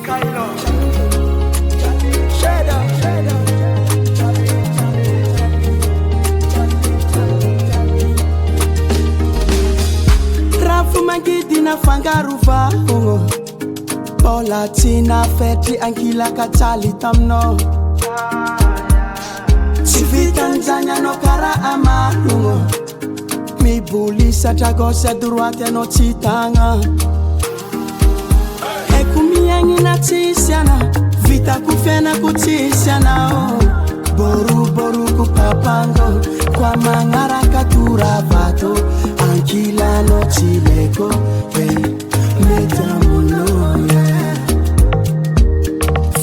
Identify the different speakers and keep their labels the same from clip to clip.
Speaker 1: Kaylo.
Speaker 2: Rafu mangidina fangaruva Bola tina fetri ankila katali tamno Civitanzania no kara amalungo Mi buli sa tragosa durante no citanga Eku miangi na tisiana Vita kufena kutisiana Boru boru kupapango Kwa mangara katura vato Ankila no chileko Hey, metamuno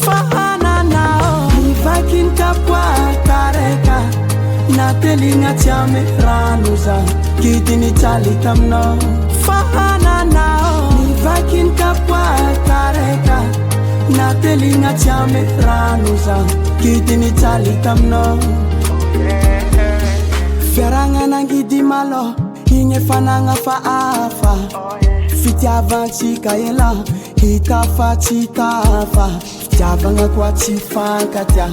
Speaker 2: Fahana nao Nivaquine Kapoaka reka Natelinga tiame ranuza Kitini tali tamno Fahana nao Nivaquine Kapoaka reka Natelinga tiame ranuza Kitini tali tamno Feranga nangidi malo Inge fananga faafa Fitiavanti kaela Hitafa titafa Fitiavanga kwa tifankatia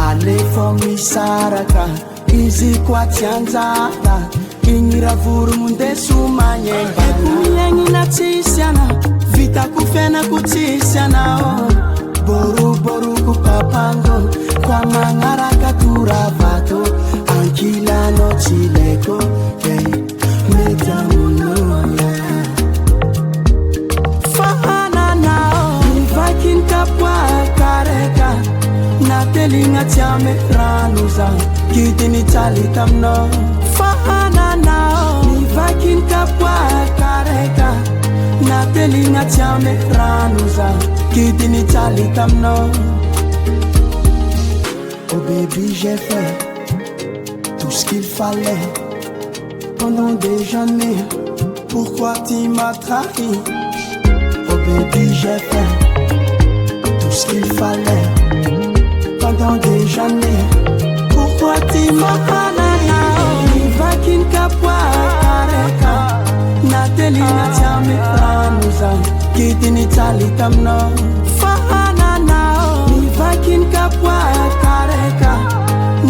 Speaker 2: Alefo misaraka Izi kwa tianzata Ingira vuru munde sumanyemba Ekumiengi na tisiana Vita kufena kutisiana Boru boru kupapango Kwa mangara katura vato Ankila no chileko Hey, metamuno Fahana nao Nivaquine Kapoaka reka Natelinga tiame ranuza Kitini tali tamno Fahana nao Nivaquine Kapoaka reka Natelinga tiame ranuza Kitini tali tamno Oh baby j'ai fait tout ce qu'il fallait Pendant des années Pourquoi tu m'as trahi Oh baby j'ai fait tout ce qu'il fallait Pendant des années Pourquoi tu m'as trahi Nivaquine Kapoaka reka Natelinga tiame ranuza Kitini tali tamno Fahana nao Nivaquine Kapoaka reka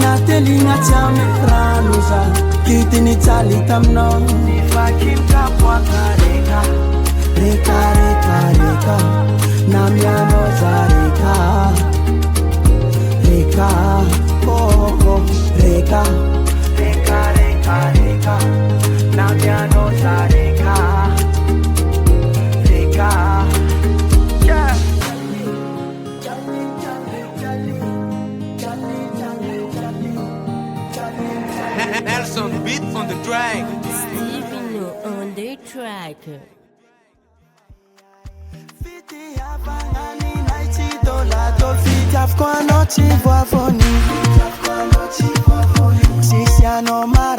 Speaker 2: Natelinga tiame ranuza Kitini tali tamno
Speaker 1: Nivaquine Kapoaka reka.
Speaker 2: Reka reka reka Namiano za reka Reka oh oh reka
Speaker 1: Reka, reka, reka. Namiano za reka. Reka. Yeah.
Speaker 3: Nelson beat on the track.
Speaker 4: Stevie on the track.
Speaker 2: Fiti avangani naiti dola do fiti afkwa no ti voa foni Sisi anomara